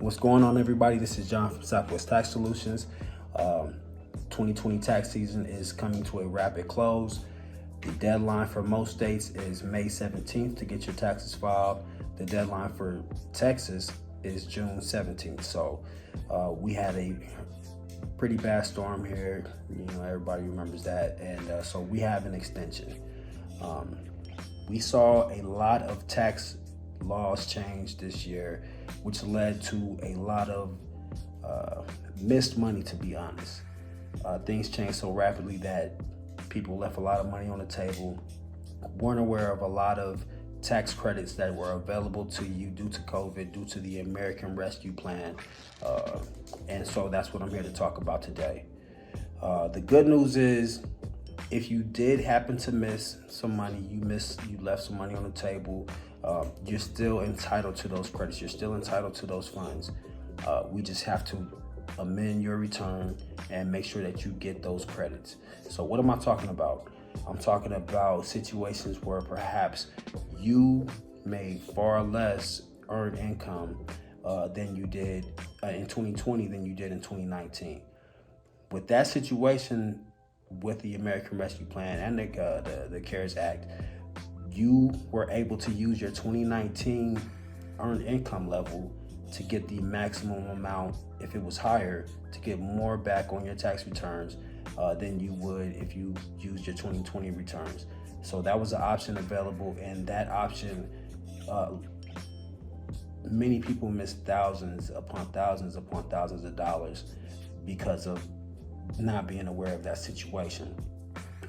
What's going on, everybody? This is John from Southwest Tax Solutions. 2020 tax season is coming to a rapid close. The deadline for most states is May 17th to get your taxes filed. The deadline for Texas is June 17th. So we had a pretty bad storm here. Everybody remembers that. And so we have an extension. We saw a lot of tax laws change this year, which led to a lot of missed money, to be honest. Things changed so rapidly that people left a lot of money on the table, weren't aware of a lot of tax credits that were available to you due to COVID, due to the American Rescue Plan. And so that's what I'm here to talk about today. The good news is, if you did happen to miss some money, you left some money on the table, you're still entitled to those credits. You're still entitled to those funds. We just have to amend your return and make sure that you get those credits. So what am I talking about? I'm talking about situations where perhaps you made far less earned income than you did in 2020 than you did in 2019. With that situation, with the American Rescue Plan and the CARES Act, you were able to use your 2019 earned income level to get the maximum amount, if it was higher, to get more back on your tax returns than you would if you used your 2020 returns. So that was an option available, and that option, many people missed thousands upon thousands upon thousands of dollars because of not being aware of that situation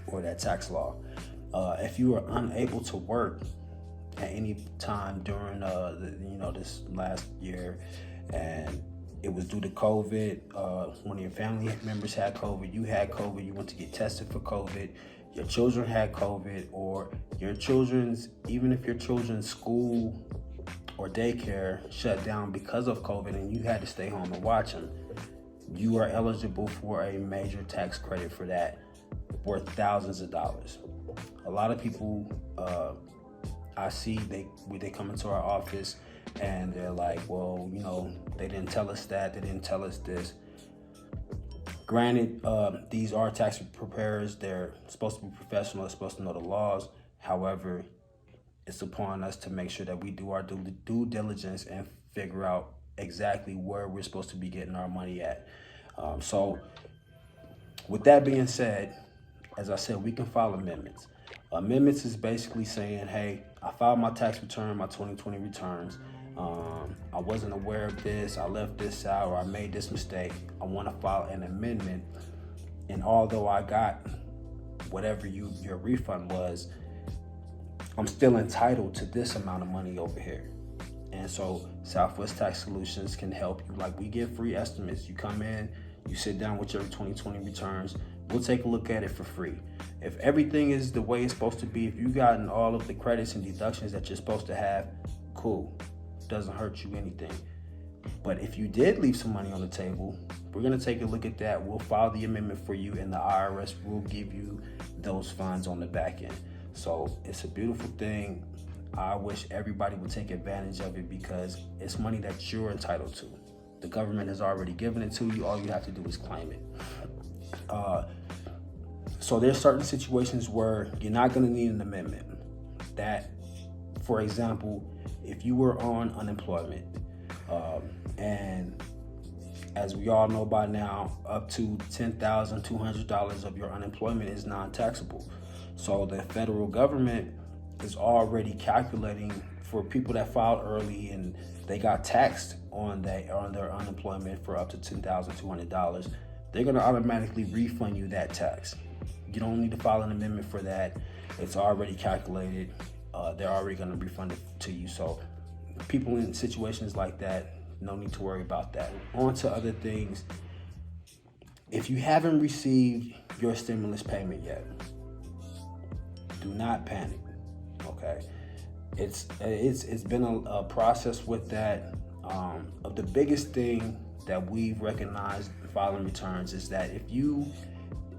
or that tax law. If you were unable to work at any time during this last year, and it was due to COVID, one of your family members had COVID, you had COVID, you went to get tested for COVID, your children had COVID, or even if your children's school or daycare shut down because of COVID and you had to stay home and watch them, you are eligible for a major tax credit for that, worth thousands of dollars. A lot of people I see, they come into our office and they're like, well, they didn't tell us that, they didn't tell us this. Granted, these are tax preparers. They're supposed to be professional, they're supposed to know the laws. However, it's upon us to make sure that we do our due diligence and figure out exactly where we're supposed to be getting our money at. So with that being said, as I said, we can file amendments. Amendments is basically saying, hey, I filed my tax return, my 2020 returns. I wasn't aware of this, I left this out, or I made this mistake. I want to file an amendment. And although I got whatever your refund was, I'm still entitled to this amount of money over here. And so Southwest Tax Solutions can help you. Like, we give free estimates. You come in, you sit down with your 2020 returns. We'll take a look at it for free. If everything is the way it's supposed to be, if you've gotten all of the credits and deductions that you're supposed to have, cool. Doesn't hurt you anything. But if you did leave some money on the table, we're going to take a look at that. We'll file the amendment for you, and the IRS will give you those funds on the back end. So it's a beautiful thing. I wish everybody would take advantage of it because it's money that you're entitled to. The government has already given it to you. All you have to do is claim it. So there's certain situations where you're not going to need an amendment. That, for example, if you were on unemployment, and as we all know by now, up to $10,200 of your unemployment is non-taxable. So the federal government is already calculating for people that filed early and they got taxed on their unemployment for up to $10,200. They're going to automatically refund you that tax. You don't need to file an amendment for that. It's already calculated. They're already going to refund it to you. So people in situations like that, no need to worry about that. On to other things. If you haven't received your stimulus payment yet, do not panic. Okay, it's been a process with that. The biggest thing that we've recognized filing returns is that if you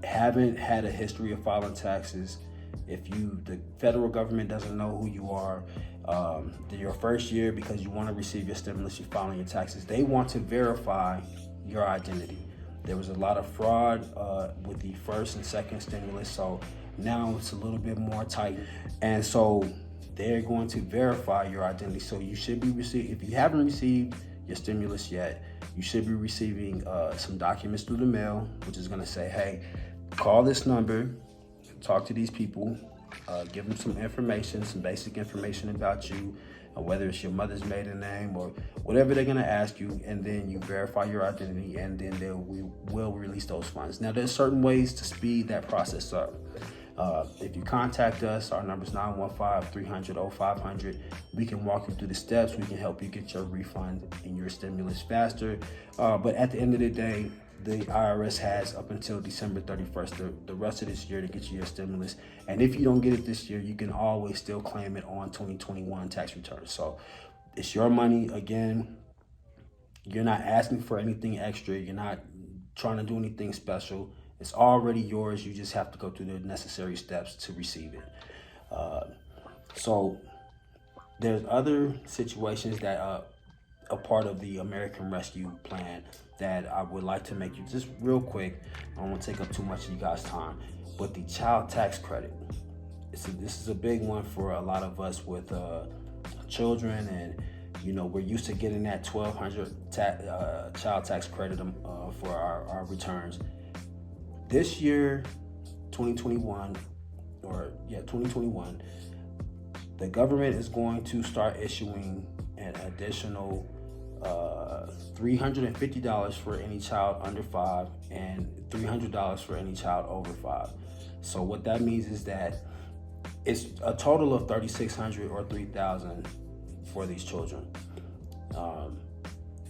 haven't had a history of filing taxes, If the federal government doesn't know who you are, your first year, because you want to receive your stimulus, you're filing your taxes, they want to verify your identity. There was a lot of fraud with the first and second stimulus, so now it's a little bit more tight. And so they're going to verify your identity. So you should be if you haven't received your stimulus yet, you should be receiving some documents through the mail, which is going to say, hey, call this number, talk to these people, give them some information, some basic information about you, whether it's your mother's maiden name or whatever they're going to ask you, and then you verify your identity, and then we will release those funds. Now, there's certain ways to speed that process up. If you contact us, our number is 915-300-0500. We can walk you through the steps. We can help you get your refund and your stimulus faster. But at the end of the day, the IRS has up until December 31st, the rest of this year, to get you your stimulus. And if you don't get it this year, you can always still claim it on 2021 tax returns. So it's your money. Again, you're not asking for anything extra. You're not trying to do anything special. It's already yours. You just have to go through the necessary steps to receive it. So there's other situations that are a part of the American Rescue Plan that I would like to make you just real quick. I don't want to take up too much of you guys' time, but the child tax credit. This is a big one for a lot of us with children, and we're used to getting that $1,200 child tax credit for our returns. This year, 2021, the government is going to start issuing an additional $350 for any child under 5 and $300 for any child over 5. So what that means is that it's a total of $3,600 or $3,000 for these children.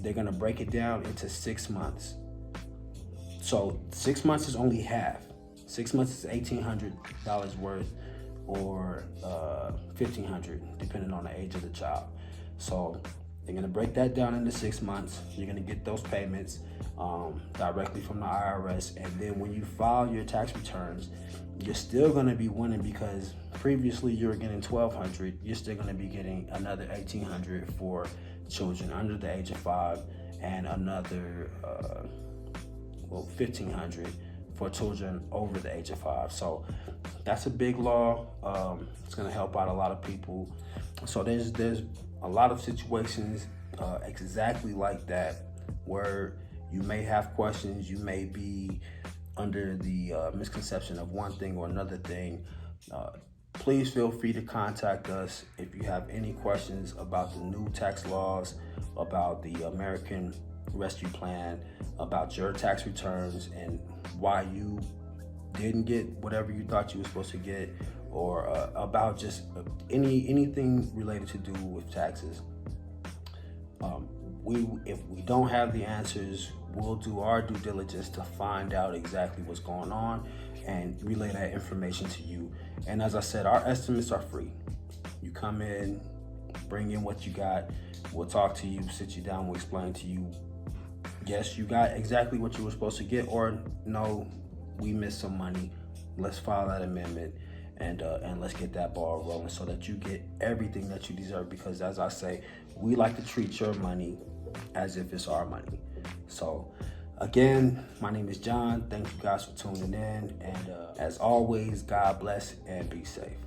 They're going to break it down into 6 months. So 6 months is only half. 6 months is $1,800 worth, or $1,500, depending on the age of the child. So they're gonna break that down into 6 months. You're gonna get those payments directly from the IRS, and then when you file your tax returns, you're still gonna be winning, because previously you were getting $1,200. You're still gonna be getting another $1,800 for children under the age of 5, and another $1,500 for children over the age of 5. So that's a big law. It's going to help out a lot of people. So there's a lot of situations exactly like that, where you may have questions. You may be under the misconception of one thing or another thing. Please feel free to contact us if you have any questions about the new tax laws, about the American Rescue Plan, about your tax returns and why you didn't get whatever you thought you were supposed to get, or about just anything related to do with taxes. If we don't have the answers, we'll do our due diligence to find out exactly what's going on and relay that information to you. And as I said, our estimates are free. You come in, bring in what you got, we'll talk to you, sit you down, we'll explain to you, yes, you got exactly what you were supposed to get, or no, we missed some money. Let's file that amendment and let's get that ball rolling so that you get everything that you deserve, because as I say, we like to treat your money as if it's our money. So again, my name is John. Thank you guys for tuning in, and as always, God bless and be safe.